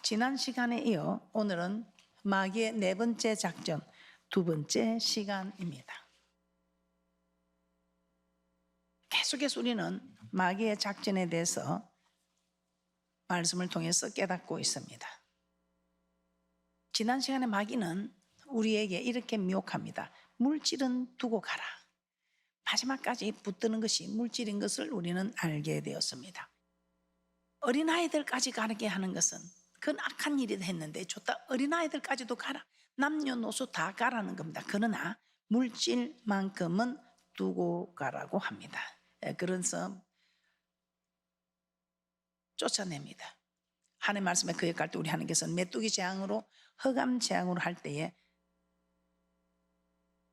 지난 시간에 이어 오늘은 마귀의 네 번째 작전, 두 번째 시간입니다. 계속해서 우리는 마귀의 작전에 대해서 말씀을 통해서 깨닫고 있습니다. 지난 시간에 마귀는 우리에게 이렇게 미혹합니다. 물질은 두고 가라. 마지막까지 붙드는 것이 물질인 것을 우리는 알게 되었습니다. 어린아이들까지 가게 하는 것은 그건 악한 일이 했는데 좋다. 어린아이들까지도 가라. 남녀노소 다 가라는 겁니다. 그러나 물질만큼은 두고 가라고 합니다. 그래서 쫓아냅니다. 하나님의 말씀에 거역할 때 우리 하나님께서는 메뚜기 재앙으로 흑암 재앙으로 할 때에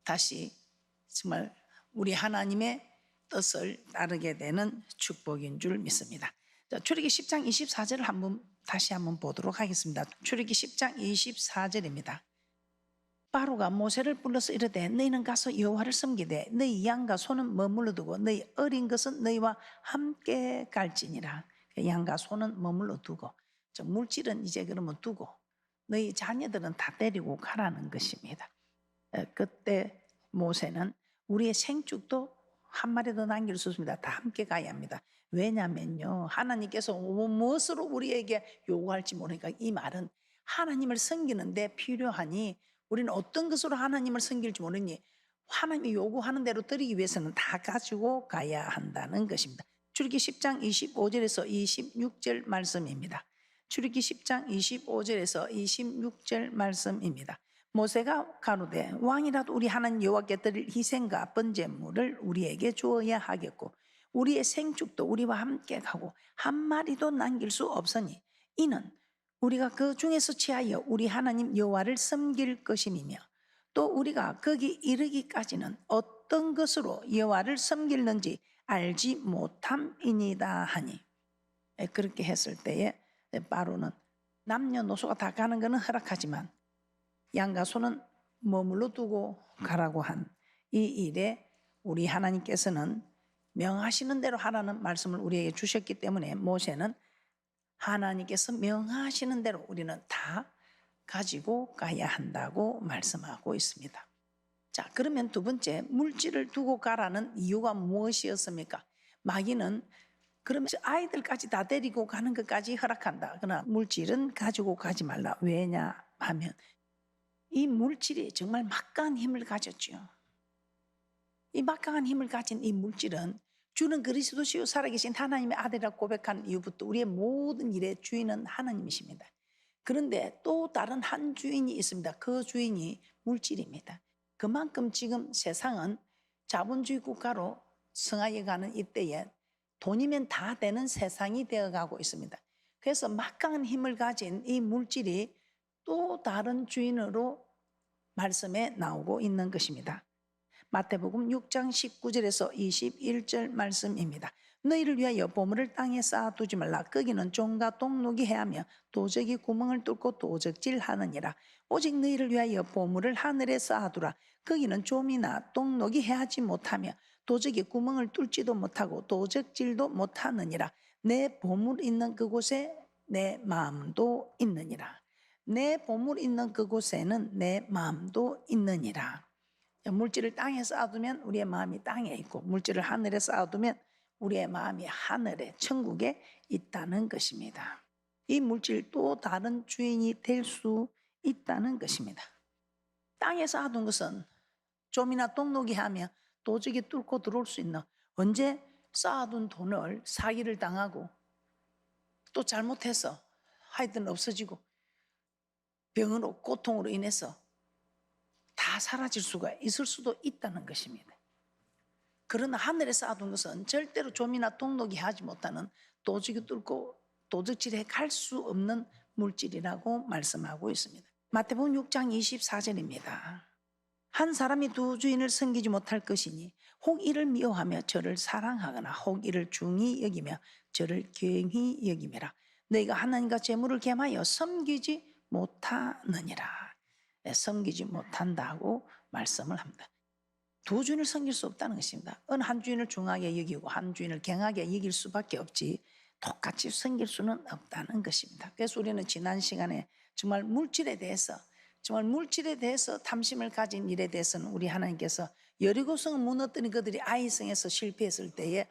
다시 정말 우리 하나님의 뜻을 따르게 되는 축복인 줄 믿습니다. 자, 출애기 10장 24절을 다시 한번 보도록 하겠습니다. 출애기 10장 24절입니다. 바로가 모세를 불러서 이르되 너희는 가서 여호와를 섬기되 너희 양과 소는 머물러 두고 너희 어린 것은 너희와 함께 갈지니라. 양과 소는 머물러 두고, 물질은 이제 그러면 두고 너희 자녀들은 다 데리고 가라는 것입니다. 그때 모세는 우리의 생축도 한 마리도 남길 수 없습니다. 다 함께 가야 합니다. 왜냐면요, 하나님께서 무엇으로 우리에게 요구할지 모르니까. 이 말은 하나님을 섬기는데 필요하니 우리는 어떤 것으로 하나님을 섬길지 모르니 하나님이 요구하는 대로 드리기 위해서는 다 가지고 가야 한다는 것입니다. 출애기 10장 25절에서 26절 말씀입니다. 출애기 10장 25절에서 26절 말씀입니다. 모세가 가로되 왕이라도 우리 하나님 여호와께 드릴 희생과 번제물을 우리에게 주어야 하겠고 우리의 생축도 우리와 함께 가고 한 마리도 남길 수 없으니 이는 우리가 그 중에서 취하여 우리 하나님 여호와를 섬길 것임이며 또 우리가 거기 이르기까지는 어떤 것으로 여호와를 섬길는지 알지 못함이니이다 하니. 그렇게 했을 때에 바로는 남녀노소가 다 가는 것은 허락하지만 양과 소는 머물러 두고 가라고 한 이 일에 우리 하나님께서는 명하시는 대로 하라는 말씀을 우리에게 주셨기 때문에 모세는 하나님께서 명하시는 대로 우리는 다 가지고 가야 한다고 말씀하고 있습니다. 자, 그러면 두 번째, 물질을 두고 가라는 이유가 무엇이었습니까? 마귀는 그러면 아이들까지 다 데리고 가는 것까지 허락한다. 그러나 물질은 가지고 가지 말라. 왜냐하면 이 물질이 정말 막강한 힘을 가졌죠. 이 막강한 힘을 가진 이 물질은 주는 그리스도시요 살아계신 하나님의 아들이라고 고백한 이후부터 우리의 모든 일의 주인은 하나님이십니다. 그런데 또 다른 한 주인이 있습니다. 그 주인이 물질입니다. 그만큼 지금 세상은 자본주의 국가로 성하여가는 이때에 돈이면 다 되는 세상이 되어가고 있습니다. 그래서 막강한 힘을 가진 이 물질이 또 다른 주인으로 말씀에 나오고 있는 것입니다. 마태복음 6장 19절에서 21절 말씀입니다. 너희를 위하여 보물을 땅에 쌓아두지 말라. 거기는 종과 동록이 해하며 도적이 구멍을 뚫고 도적질하느니라. 오직 너희를 위하여 보물을 하늘에 쌓아두라. 거기는 좀이나 동록이 해하지 못하며 도적이 구멍을 뚫지도 못하고 도적질도 못하느니라. 내 보물 있는 그곳에 내 마음도 있느니라. 내 보물 있는 그곳에는 내 마음도 있느니라. 물질을 땅에 쌓아두면 우리의 마음이 땅에 있고 물질을 하늘에 쌓아두면 우리의 마음이 하늘에 천국에 있다는 것입니다. 이 물질 또 다른 주인이 될 수 있다는 것입니다. 땅에 쌓아둔 것은 좀이나 똑똑히 하며 도적이 뚫고 들어올 수 있는, 언제 쌓아둔 돈을 사기를 당하고 또 잘못해서 하여튼 없어지고 병으로 고통으로 인해서 다 사라질 수가 있을 수도 있다는 것입니다. 그러나 하늘에 쌓아둔 것은 절대로 좀이나 똑똑히 하지 못하는 도적이 뚫고 도적질에 갈 수 없는 물질이라고 말씀하고 있습니다. 마태복음 6장 24절입니다. 한 사람이 두 주인을 섬기지 못할 것이니 혹 이를 미워하며 저를 사랑하거나 혹 이를 중히 여기며 저를 경히 여기매라. 너희가 하나님과 재물을 겸하여 섬기지 못하느니라. 섬기지 못한다고 말씀을 합니다. 두 주인을 섬길 수 없다는 것입니다. 어느 한 주인을 중하게 여기고 한 주인을 경하게 여길 수밖에 없지 똑같이 생길 수는 없다는 것입니다. 그래서 우리는 지난 시간에 정말 물질에 대해서 탐심을 가진 일에 대해서는 우리 하나님께서 여리고성을 무너뜨린 그들이 아이성에서 실패했을 때에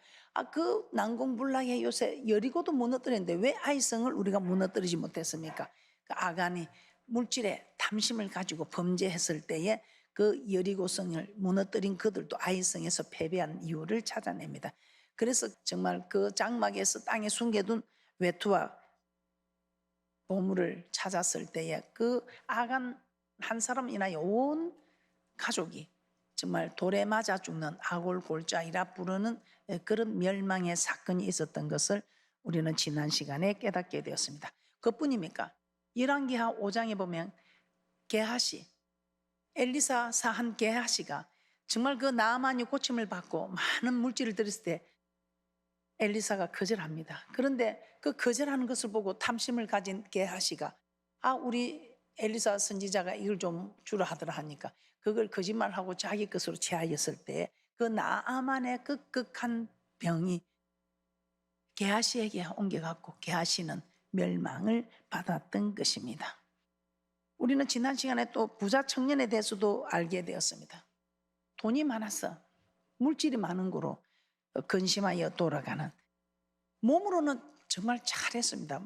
그 난공불락의 요새 여리고도 무너뜨렸는데 왜 아이성을 우리가 무너뜨리지 못했습니까? 그 아간이 물질에 탐심을 가지고 범죄했을 때에 그 여리고성을 무너뜨린 그들도 아이성에서 패배한 이유를 찾아냅니다. 그래서 정말 그 장막에서 땅에 숨겨둔 외투와 보물을 찾았을 때에 그 아간 한 사람 인하여 온 가족이 정말 돌에 맞아 죽는 아골골자이라 부르는 그런 멸망의 사건이 있었던 것을 우리는 지난 시간에 깨닫게 되었습니다. 그뿐입니까? 열왕기하 5장에 보면 게하시, 엘리사 사한 게하시가 정말 그 나아만이 고침을 받고 많은 물질을 들였을 때 엘리사가 거절합니다. 그런데 그 거절하는 것을 보고 탐심을 가진 게하시가 우리 엘리사 선지자가 이걸 좀 주라 하더라 하니까 그걸 거짓말하고 자기 것으로 취하였을 때 그 나아만의 극극한 병이 게하시에게 옮겨갔고 게하시는 멸망을 받았던 것입니다. 우리는 지난 시간에 또 부자 청년에 대해서도 알게 되었습니다. 돈이 많아서 물질이 많은 거로 근심하여 돌아가는, 몸으로는 정말 잘했습니다.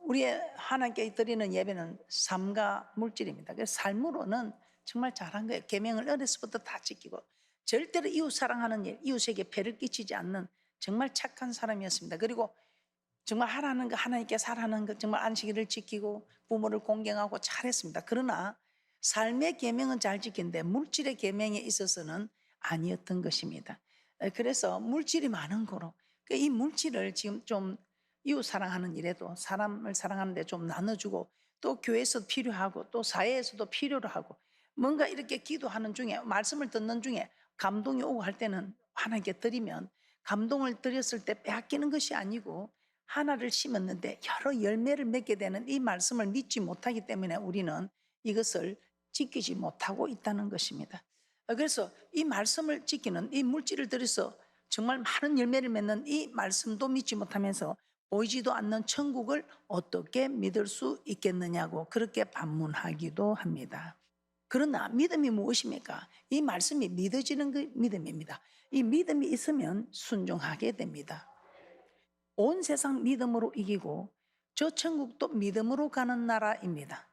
우리의 하나님께 드리는 예배는 삶과 물질입니다. 그래서 삶으로는 정말 잘한 거예요. 계명을 어려서부터 다 지키고 절대로 이웃 사랑하는 일, 이웃에게 배를 끼치지 않는 정말 착한 사람이었습니다. 그리고 정말 하라는 거, 하나님께 살아는 것, 정말 안식일을 지키고 부모를 공경하고 잘했습니다. 그러나 삶의 계명은 잘 지킨데 물질의 계명에 있어서는 아니었던 것입니다. 그래서 물질이 많은 거로 이 물질을 지금 좀 이웃 사랑하는 일에도 사람을 사랑하는데 좀 나눠주고 또 교회에서도 필요하고 또 사회에서도 필요로 하고 뭔가 이렇게 기도하는 중에 말씀을 듣는 중에 감동이 오고 할 때는 하나님께 드리면 감동을 드렸을 때 빼앗기는 것이 아니고 하나를 심었는데 여러 열매를 맺게 되는 이 말씀을 믿지 못하기 때문에 우리는 이것을 지키지 못하고 있다는 것입니다. 그래서 이 말씀을 지키는 이 물질을 들여서 정말 많은 열매를 맺는 이 말씀도 믿지 못하면서 보이지도 않는 천국을 어떻게 믿을 수 있겠느냐고 그렇게 반문하기도 합니다. 그러나 믿음이 무엇입니까? 이 말씀이 믿어지는 그 믿음입니다. 이 믿음이 있으면 순종하게 됩니다. 온 세상 믿음으로 이기고 저 천국도 믿음으로 가는 나라입니다.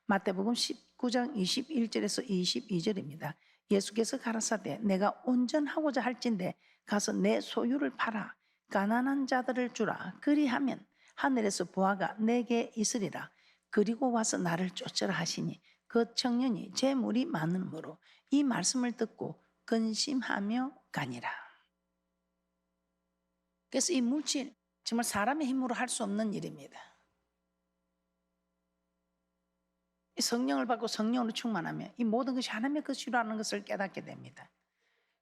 마태복음 19장 21절에서 22절입니다. 예수께서 가라사대 내가 온전하고자 할진대 가서 내 소유를 팔아 가난한 자들을 주라. 그리하면 하늘에서 보화가 내게 있으리라. 그리고 와서 나를 쫓으라 하시니 그 청년이 재물이 많음으로 이 말씀을 듣고 근심하며 가니라. 그래서 이 물질 정말 사람의 힘으로 할 수 없는 일입니다. 성령을 받고 성령으로 충만하면 이 모든 것이 하나님의 것이라는 것을 깨닫게 됩니다.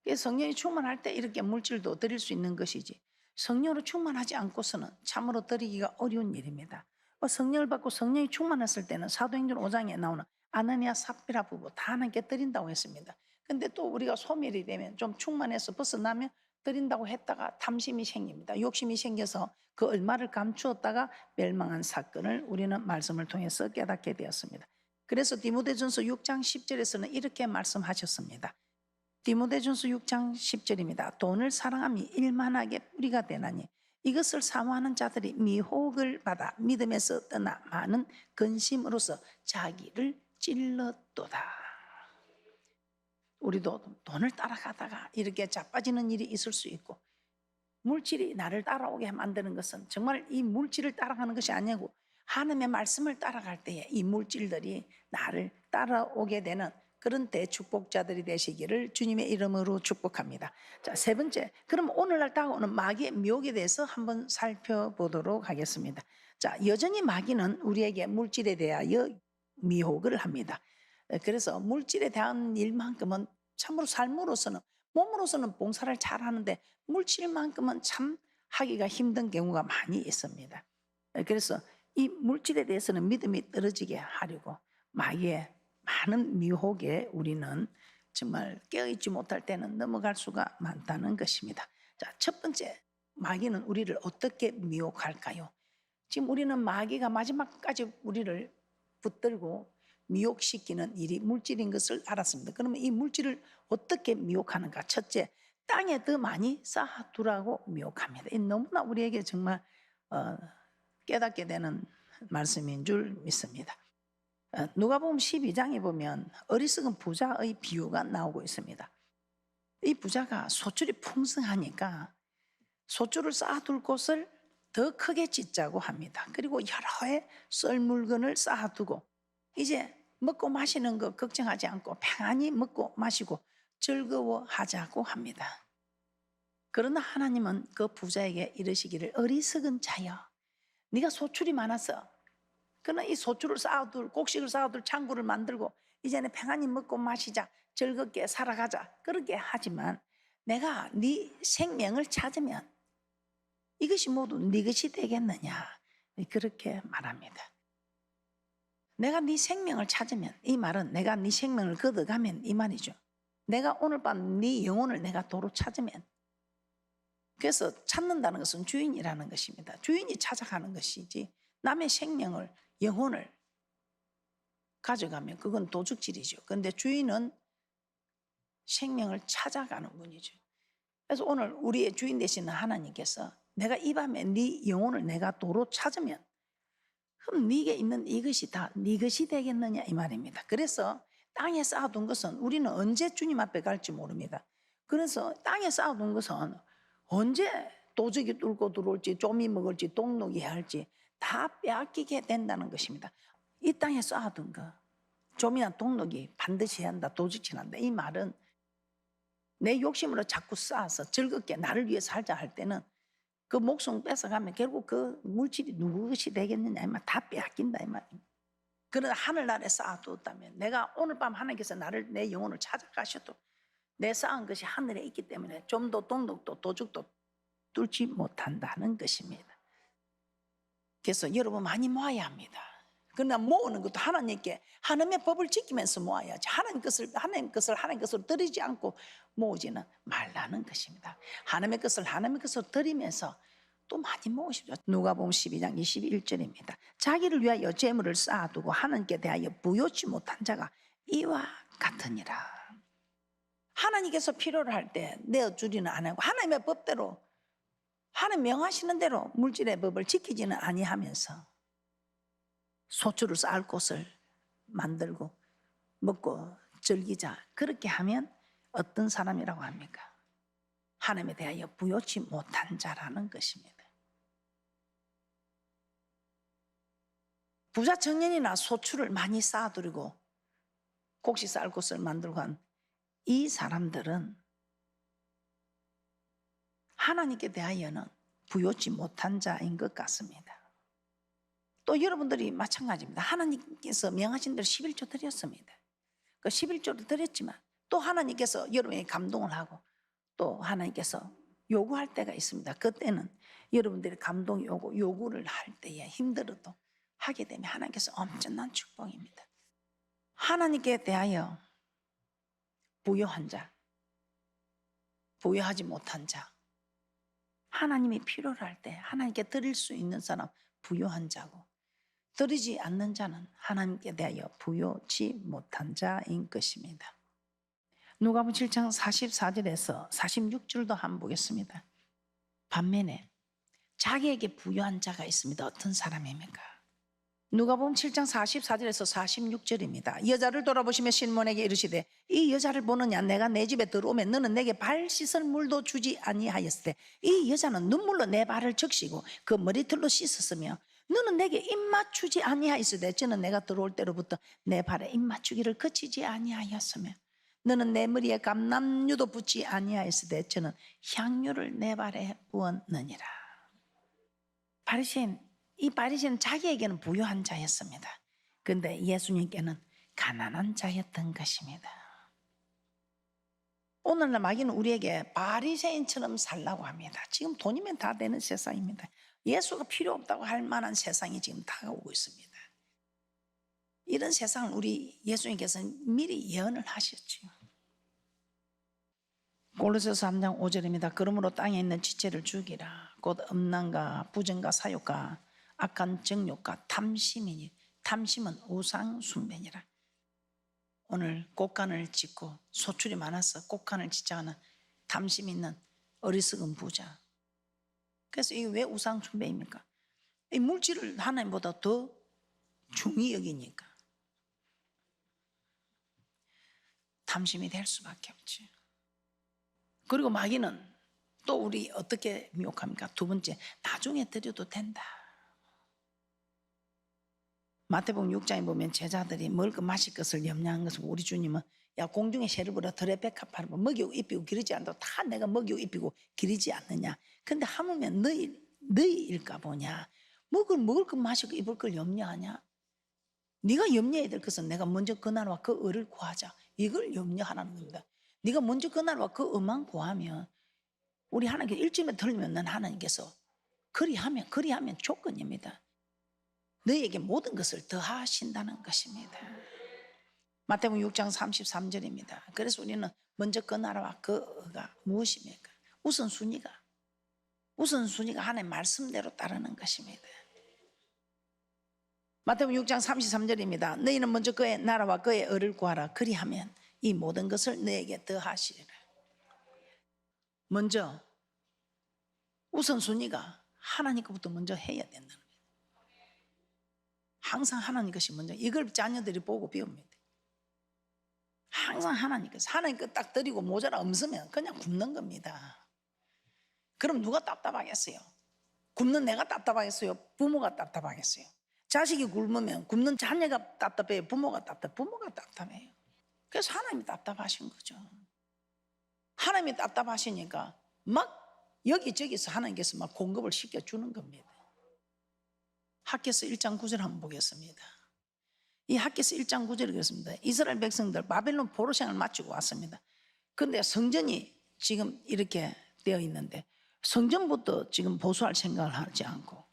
그래서 성령이 충만할 때 이렇게 물질도 드릴 수 있는 것이지 성령으로 충만하지 않고서는 참으로 드리기가 어려운 일입니다. 성령을 받고 성령이 충만했을 때는 사도행전 5장에 나오는 아나니아 삽비라 부부 다 하나님께 드린다고 했습니다. 근데 또 우리가 소멸이 되면 좀 충만해서 벗어나면 드린다고 했다가 탐심이 생깁니다. 욕심이 생겨서 그 얼마를 감추었다가 멸망한 사건을 우리는 말씀을 통해서 깨닫게 되었습니다. 그래서 디모데전서 6장 10절에서는 이렇게 말씀하셨습니다. 디모데전서 6장 10절입니다. 돈을 사랑함이 일만하게 뿌리가 되나니 이것을 사모하는 자들이 미혹을 받아 믿음에서 떠나 많은 근심으로서 자기를 찔렀도다. 우리도 돈을 따라가다가 이렇게 자빠지는 일이 있을 수 있고 물질이 나를 따라오게 만드는 것은 정말 이 물질을 따라가는 것이 아니고 하나님의 말씀을 따라갈 때에 이 물질들이 나를 따라오게 되는 그런 대축복자들이 되시기를 주님의 이름으로 축복합니다. 자, 세 번째, 그럼 오늘날 다가오는 마귀의 미혹에 대해서 한번 살펴보도록 하겠습니다. 자, 여전히 마귀는 우리에게 물질에 대하여 미혹을 합니다. 그래서 물질에 대한 일만큼은 참으로 삶으로서는 몸으로서는 봉사를 잘하는데 물질만큼은 참 하기가 힘든 경우가 많이 있습니다. 그래서 이 물질에 대해서는 믿음이 떨어지게 하려고 마귀의 많은 미혹에 우리는 정말 깨어있지 못할 때는 넘어갈 수가 많다는 것입니다. 자, 첫 번째, 마귀는 우리를 어떻게 미혹할까요? 지금 우리는 마귀가 마지막까지 우리를 붙들고 미혹시키는 일이 물질인 것을 알았습니다. 그러면 이 물질을 어떻게 미혹하는가? 첫째, 땅에 더 많이 쌓아두라고 미혹합니다. 이 너무나 우리에게 정말 깨닫게 되는 말씀인 줄 믿습니다. 누가복음 12장에 보면 어리석은 부자의 비유가 나오고 있습니다. 이 부자가 소출이 풍성하니까 소출을 쌓아둘 곳을 더 크게 짓자고 합니다. 그리고 여러 해 썰 물건을 쌓아두고 이제 먹고 마시는 거 걱정하지 않고 평안히 먹고 마시고 즐거워하자고 합니다. 그러나 하나님은 그 부자에게 이르시기를 어리석은 자여, 네가 소출이 많아서 그러나 이 소출을 쌓아둘, 곡식을 쌓아둘 창고를 만들고 이제는 평안히 먹고 마시자, 즐겁게 살아가자 그렇게 하지만 내가 네 생명을 찾으면 이것이 모두 네 것이 되겠느냐, 그렇게 말합니다. 내가 네 생명을 찾으면, 이 말은 내가 네 생명을 걷어가면 이 말이죠. 내가 오늘 밤 네 영혼을 내가 도로 찾으면, 그래서 찾는다는 것은 주인이라는 것입니다. 주인이 찾아가는 것이지 남의 생명을, 영혼을 가져가면 그건 도둑질이죠. 그런데 주인은 생명을 찾아가는 분이죠. 그래서 오늘 우리의 주인 되시는 하나님께서 내가 이 밤에 네 영혼을 내가 도로 찾으면 그럼 네게 있는 이것이 다 네 것이 되겠느냐 이 말입니다. 그래서 땅에 쌓아둔 것은 우리는 언제 주님 앞에 갈지 모릅니다. 그래서 땅에 쌓아둔 것은 언제 도적이 뚫고 들어올지, 좀이 먹을지, 동록이 할지 다 빼앗기게 된다는 것입니다. 이 땅에 쌓아둔 거, 좀이나 동록이 반드시 한다, 도둑질한다. 이 말은 내 욕심으로 자꾸 쌓아서 즐겁게 나를 위해 살자 할 때는 그 목숨 뺏어가면 결국 그 물질이 누구 것이 되겠느냐, 이 말 다 빼앗긴다 이 말입니다. 그러나 하늘나라에 쌓아두었다면 내가 오늘 밤 하나님께서 나를, 내 영혼을 찾아가셔도 내 쌓은 것이 하늘에 있기 때문에 좀도 동독도 도둑도 뚫지 못한다는 것입니다. 그래서 여러분 많이 모아야 합니다. 그러나 모으는 것도 하나님께, 하나님의 법을 지키면서 모아야지 하나님 것을 드리지 않고 모으지는 말라는 것입니다. 하나님의 것을 드리면서 또 많이 모으십시오. 누가복음 12장 21절입니다. 자기를 위하여 재물을 쌓아두고 하나님께 대하여 부요치 못한 자가 이와 같으니라. 하나님께서 필요로 할 때 내어주리는 안 하고 하나님의 법대로, 하나님 명하시는 대로 물질의 법을 지키지는 아니하면서 소출을 쌓을 곳을 만들고 먹고 즐기자, 그렇게 하면 어떤 사람이라고 합니까? 하나님에 대하여 부요치 못한 자라는 것입니다. 부자 청년이나 소출을 많이 쌓아두리고 곡식 쌓을 곳을 만들고 한 이 사람들은 하나님께 대하여는 부요치 못한 자인 것 같습니다. 또 여러분들이 마찬가지입니다. 하나님께서 명하신 대로 11조 드렸습니다. 그 11조를 드렸지만 또 하나님께서 여러분에게 감동을 하고 또 하나님께서 요구할 때가 있습니다. 그때는 여러분들이 감동 요구를 할 때에 힘들어도 하게 되면 하나님께서 엄청난 축복입니다. 하나님께 대하여 부요한 자, 부요하지 못한 자, 하나님이 필요로 할 때 하나님께 드릴 수 있는 사람 부요한 자고, 드리지 않는 자는 하나님께 대하여 부요치 못한 자인 것입니다. 누가복음 7장 44절에서 46절도 한번 보겠습니다. 반면에 자기에게 부요한 자가 있습니다. 어떤 사람입니까? 누가복음 7장 44절에서 46절입니다. 여자를 돌아보시며 시몬에게 이르시되 이 여자를 보느냐, 내가 내 집에 들어오면 너는 내게 발 씻을 물도 주지 아니하였을 때 이 여자는 눈물로 내 발을 적시고 그 머리털로 씻었으며 너는 내게 입맞추지 아니하였을 때 저는 내가 들어올 때로부터 내 발에 입맞추기를 그치지 아니하였으며 너는 내 머리에 감람유도 붓지 아니하였을 때 저는 향유를 내 발에 부었느니라. 이 바리새인은 자기에게는 부유한 자였습니다. 그런데 예수님께는 가난한 자였던 것입니다. 오늘날 마귀는 우리에게 바리새인처럼 살라고 합니다. 지금 돈이면 다 되는 세상입니다. 예수가 필요 없다고 할 만한 세상이 지금 다가오고 있습니다. 이런 세상을 우리 예수님께서는 미리 예언을 하셨죠. 골로새서 3장 5절입니다. 그러므로 땅에 있는 지체를 죽이라. 곧 음란과 부정과 사욕과 악한 정욕과 탐심이니 탐심은 우상 숭배니라. 오늘 꽃간을 짓고 소출이 많아서 꽃간을 짓자 하는 탐심 있는 어리석은 부자. 그래서 이게 왜 우상 숭배입니까? 이 물질을 하나님보다 더 중히 여기니까 탐심이 될 수밖에 없지. 그리고 마귀는 또 우리 어떻게 미혹합니까? 두 번째, 나중에 드려도 된다. 마태복음 6장에 보면 제자들이 먹을 것 마실 것을 염려한 것을 우리 주님은 야 공중의 새를 보라 들의 백합 팔고 먹이고 입히고 기르지 않는다고 다 내가 먹이고 입히고 기르지 않느냐. 근데 하물며 너희일까 보냐. 먹을 것 마실 것 입을 걸 염려하냐. 네가 염려해야 될 것은 내가 먼저 그 나라와 그 의를 구하자. 이걸 염려하라는 겁니다. 네가 먼저 그 나라와 그 의만 구하면 우리 하나님께 일점에 들리면 난 하나님께서 그리하면 조건입니다. 너희에게 모든 것을 더하신다는 것입니다. 마태복음 6장 33절입니다. 그래서 우리는 먼저 그 나라와 그 의가 무엇입니까? 우선순위가 하나님의 말씀대로 따르는 것입니다. 마태복음 6장 33절입니다. 너희는 먼저 그의 나라와 그의 의를 구하라. 그리하면 이 모든 것을 너에게 더하시리라. 먼저 우선순위가 하나님 것부터 먼저 해야 된다는 거예요. 항상 하나님 것이 먼저. 이걸 자녀들이 보고 배웁니다. 항상 하나님 것. 하나님 것 딱 드리고 모자라 없으면 그냥 굶는 겁니다. 그럼 누가 답답하겠어요? 굶는 내가 답답하겠어요? 부모가 답답하겠어요? 자식이 굶으면 굶는 자녀가 답답해요? 부모가 답답해요. 그래서 하나님이 답답하신 거죠. 하나님이 답답하시니까 막 여기저기서 하나님께서 막 공급을 시켜주는 겁니다. 학개서 1장 9절 한번 보겠습니다. 이 학개서 1장 9절이 그렇습니다. 이스라엘 백성들 바벨론 포로생을 마치고 왔습니다. 그런데 성전이 지금 이렇게 되어 있는데 성전부터 지금 보수할 생각을 하지 않고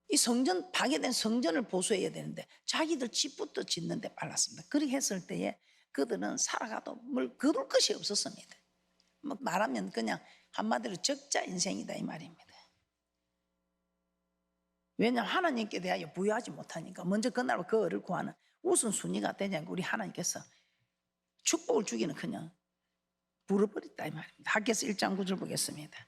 이 성전 파괴된 성전을 보수해야 되는데 자기들 집부터 짓는데 빨랐습니다. 그렇게 했을 때에 그들은 살아가도 뭘 거둘 것이 없었습니다. 뭐 말하면 그냥 한마디로 적자 인생이다 이 말입니다. 왜냐하면 하나님께 대하여 부여하지 못하니까 먼저 그 나라와 그 의를 구하는 우선순위가 되지 않고 우리 하나님께서 축복을 주기는 그냥 불어버렸다 이 말입니다. 학개서 1장 9절 보겠습니다.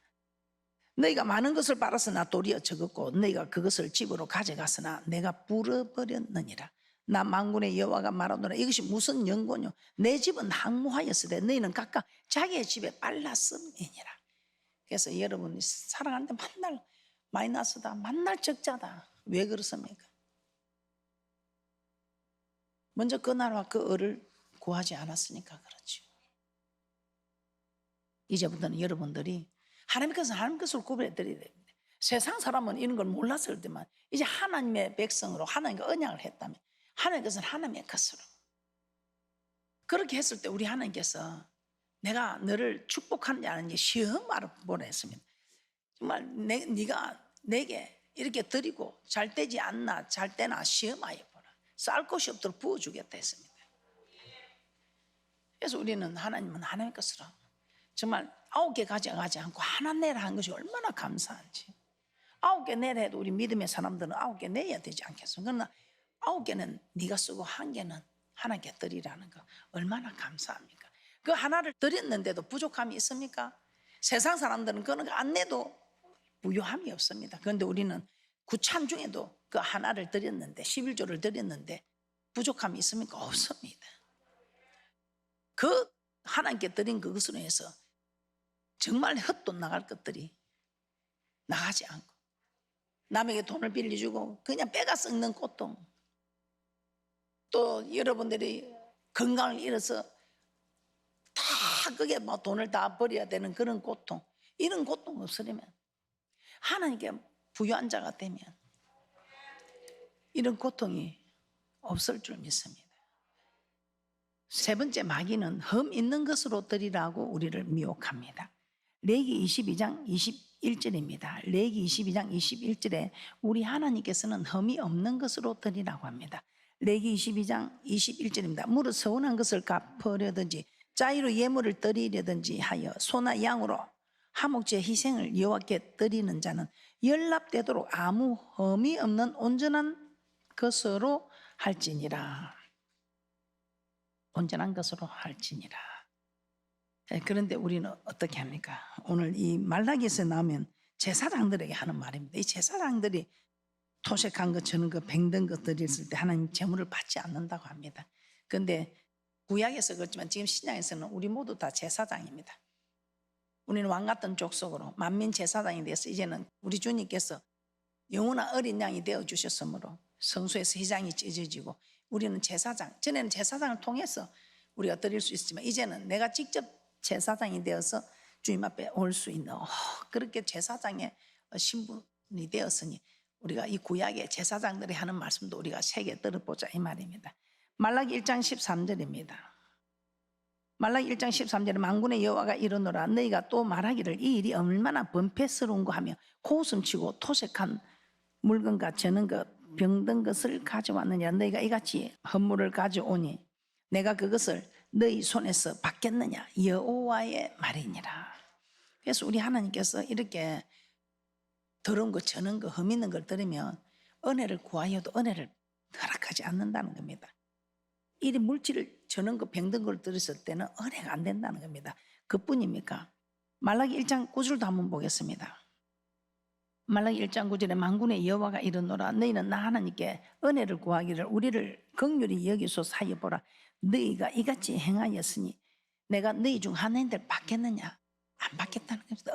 너희가 많은 것을 빨았으나 도리어 적었고 너희가 그것을 집으로 가져갔으나 내가 불어버렸느니라. 나 만군의 여호와가 말하노라. 이것이 무슨 연고뇨? 내 집은 항무하였으되 너희는 각각 자기의 집에 빨랐음이니라. 그래서 여러분이 살아가는데 만날 마이너스다, 만날 적자다. 왜 그렇습니까? 먼저 그 나라와 그 의를 구하지 않았으니까 그렇죠. 이제부터는 여러분들이 하나님 것을 구별해 드려야 됩니다. 세상 사람은 이런 걸 몰랐을 때만 이제 하나님의 백성으로 하나님과 언약을 했다면 하나님 것은 하나님의 것으로 그렇게 했을 때 우리 하나님께서 내가 너를 축복하는지 아는지 시험 알아보라 했습니다. 정말 네가 내게 이렇게 드리고 잘 되지 않나 잘 되나 시험하여 보라. 쌀 것이 없도록 부어주겠다 했습니다. 그래서 우리는 하나님은 하나님의 것으로 정말 9개 가져가지 않고 하나 내라 한 것이 얼마나 감사한지. 9개 내라 해도 우리 믿음의 사람들은 9개 내야 되지 않겠어. 그러나 9개는 네가 쓰고 1개는 하나님께 드리라는 거 얼마나 감사합니까? 그 하나를 드렸는데도 부족함이 있습니까? 세상 사람들은 그런 거 안 내도 부요함이 없습니다. 그런데 우리는 구찬 중에도 그 하나를 드렸는데 11조를 드렸는데 부족함이 있습니까? 없습니다. 그 하나님께 드린 그것으로 해서 정말 헛돈 나갈 것들이 나가지 않고 남에게 돈을 빌려주고 그냥 빼가 썩는 고통, 또 여러분들이 건강을 잃어서 다 그게 뭐 돈을 다 버려야 되는 그런 고통, 이런 고통 없으려면 하나님께 부유한 자가 되면 이런 고통이 없을 줄 믿습니다. 세 번째, 마귀는 흠 있는 것으로 드리라고 우리를 미혹합니다. 레위기 22장 21절입니다. 레위기 22장 21절에 우리 하나님께서는 흠이 없는 것으로 드리라고 합니다. 레위기 22장 21절입니다. 무릇 서운한 것을 갚으려든지 자의로 예물을 드리려든지 하여 소나 양으로 화목제 희생을 여호와께 드리는 자는 연락되도록 아무 흠이 없는 온전한 것으로 할지니라. 온전한 것으로 할지니라. 그런데 우리는 어떻게 합니까? 오늘 이 말라기에서 나오면 제사장들에게 하는 말입니다. 이 제사장들이 토색한 것, 저는 그 병든 것들이 있을 때 하나님 제물을 받지 않는다고 합니다. 그런데 구약에서 그렇지만 지금 신약에서는 우리 모두 다 제사장입니다. 우리는 왕 같은 족속으로 만민 제사장이 돼서 이제는 우리 주님께서 영원한 어린 양이 되어 주셨으므로 성소에서 휘장이 찢어지고 우리는 제사장, 전에는 제사장을 통해서 우리가 드릴 수 있지만 이제는 내가 직접 제사장이 되어서 주님 앞에 올 수 있는 그렇게 제사장의 신분이 되었으니 우리가 이 구약의 제사장들이 하는 말씀도 우리가 새겨 들어보자 이 말입니다. 말라기 1장 13절입니다. 말라기 1장 13절에 만군의 여호와가 이르노라 너희가 또 말하기를 이 일이 얼마나 번패스러운가 하며 고웃음치고 토색한 물건과 저는 것 병든 것을 가져왔느냐 너희가 이같이 헌물을 가져오니 내가 그것을 너희 손에서 받겠느냐 여호와의 말이니라. 그래서 우리 하나님께서 이렇게 더러운 거 저는 거 흠 있는 걸 들으면 은혜를 구하여도 은혜를 허락하지 않는다는 겁니다. 이 물질을 저는 거 병든 걸 들었을 때는 은혜가 안 된다는 겁니다. 그뿐입니까? 말라기 1장 9절도 한번 보겠습니다. 말라기 1장 9절에 만군의 여호와가 이르노라 너희는 나 하나님께 은혜를 구하기를 우리를 긍휼히 여기소서 하여 보라. 너희가 이같이 행하였으니 내가 너희 중 하나님들 받겠느냐? 안 받겠다는 겁니다.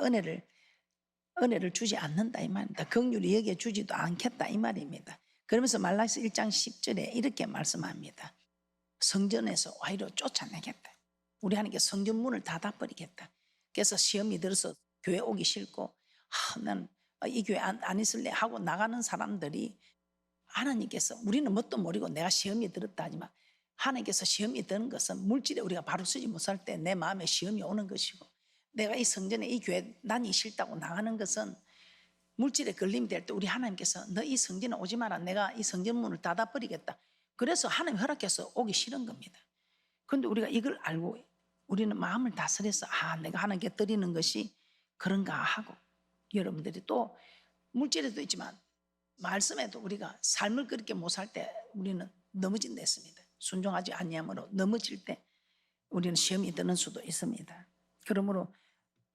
은혜를 주지 않는다 이 말입니다. 긍휼히 여겨 주지도 않겠다 이 말입니다. 그러면서 말라기서 1장 10절에 이렇게 말씀합니다. 성전에서 오히려 쫓아내겠다. 우리 하나님께 성전 문을 닫아버리겠다. 그래서 시험이 들어서 교회 오기 싫고 난 이 교회 안 있을래 하고 나가는 사람들이 하나님께서 우리는 뭣도 모르고 내가 시험이 들었다 하지만 하나님께서 시험이 드는 것은 물질에 우리가 바로 쓰지 못할 때 내 마음에 시험이 오는 것이고 내가 이 성전에 이 교회 난이 싫다고 나가는 것은 물질에 걸림이 될 때 우리 하나님께서 너 이 성전에 오지 마라 내가 이 성전 문을 닫아버리겠다. 그래서 하나님 허락해서 오기 싫은 겁니다. 그런데 우리가 이걸 알고 우리는 마음을 다스려서 내가 하나님께 드리는 것이 그런가 하고 여러분들이 또 물질에도 있지만 말씀에도 우리가 삶을 그렇게 못 살 때 우리는 넘어진다 했습니다. 순종하지 아니함으로 넘어질 때 우리는 시험이 드는 수도 있습니다. 그러므로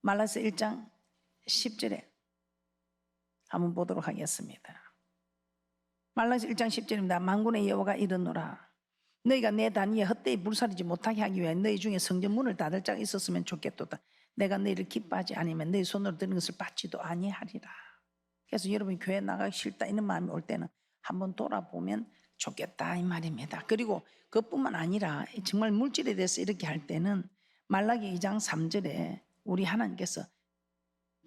말라기서 1장 10절에 한번 보도록 하겠습니다. 말라기서 1장 10절입니다. 만군의 여호와가 이르노라 너희가 내 단위에 헛되이 불사르지 못하게 하기 위해 너희 중에 성전 문을 닫을 자가 있었으면 좋겠도다. 내가 너희를 기뻐하지 않으면 너희 손으로 드는 것을 받지도 아니하리라. 그래서 여러분이 교회 나가기 싫다 이런 마음이 올 때는 한번 돌아보면 좋겠다 이 말입니다. 그리고 그것뿐만 아니라 정말 물질에 대해서 이렇게 할 때는 말라기 2장 3절에 우리 하나님께서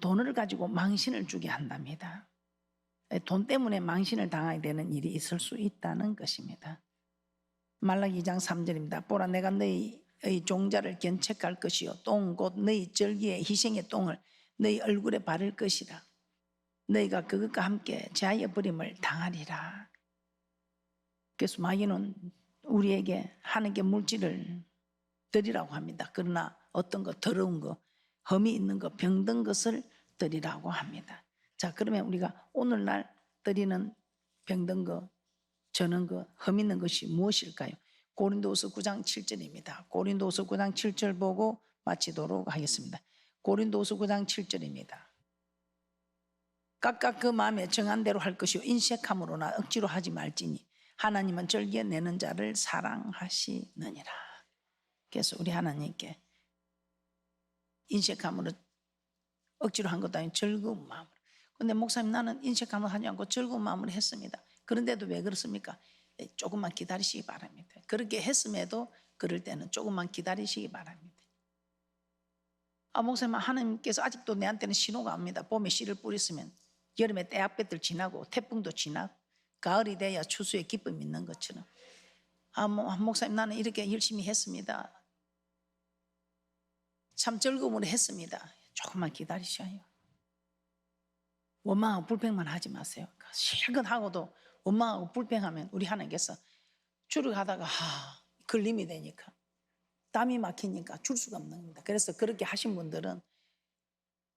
돈을 가지고 망신을 주게 한답니다. 돈 때문에 망신을 당하게 되는 일이 있을 수 있다는 것입니다. 말라기 2장 3절입니다. 보라 내가 너희의 종자를 견책할 것이요 똥 곧 너희 절기의 희생의 똥을 너희 얼굴에 바를 것이라. 너희가 그것과 함께 제하여 버림을 당하리라. 그래서 마귀는 우리에게 하나님께 물질을 드리라고 합니다. 그러나 어떤 것 더러운 것 흠이 있는 것 병든 것을 드리라고 합니다. 자 그러면 우리가 오늘날 드리는 병든 것 저는 것 흠 있는 것이 무엇일까요? 고린도후서 9장 7절입니다. 고린도후서 9장 7절 보고 마치도록 하겠습니다. 고린도후서 9장 7절입니다. 각각 그 마음에 정한 대로 할 것이요 인색함으로나 억지로 하지 말지니 하나님은 절기에 내는 자를 사랑하시느니라. 그래서 우리 하나님께 인색함으로 억지로 한 것도 아니고 즐거운 마음으로. 그런데 목사님 나는 인색함으로 하지 않고 즐거운 마음으로 했습니다. 그런데도 왜 그렇습니까? 조금만 기다리시기 바랍니다. 그렇게 했음에도 그럴 때는 조금만 기다리시기 바랍니다. 목사님 하나님께서 아직도 내한테는 신호가 옵니다. 봄에 씨를 뿌렸으면 여름에 때학볕들 지나고 태풍도 지나고 가을이 돼야 추수의 기쁨이 있는 것처럼 목사님 나는 이렇게 열심히 했습니다. 참 즐거움으로 했습니다. 조금만 기다리셔요. 원망하고 불평만 하지 마세요. 실컷 하고도 원망하고 불평하면 우리 하나님께서 줄을 가다가 걸림이 되니까 땀이 막히니까 줄 수가 없는 겁니다. 그래서 그렇게 하신 분들은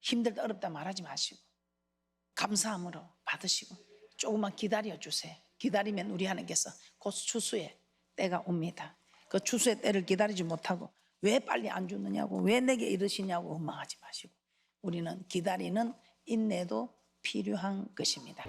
힘들다 어렵다 말하지 마시고 감사함으로 받으시고 조금만 기다려 주세요. 기다리면 우리 하나님께서 곧 추수의 때가 옵니다. 그 추수의 때를 기다리지 못하고 왜 빨리 안 주느냐고 왜 내게 이러시냐고 원망하지 마시고 우리는 기다리는 인내도 필요한 것입니다.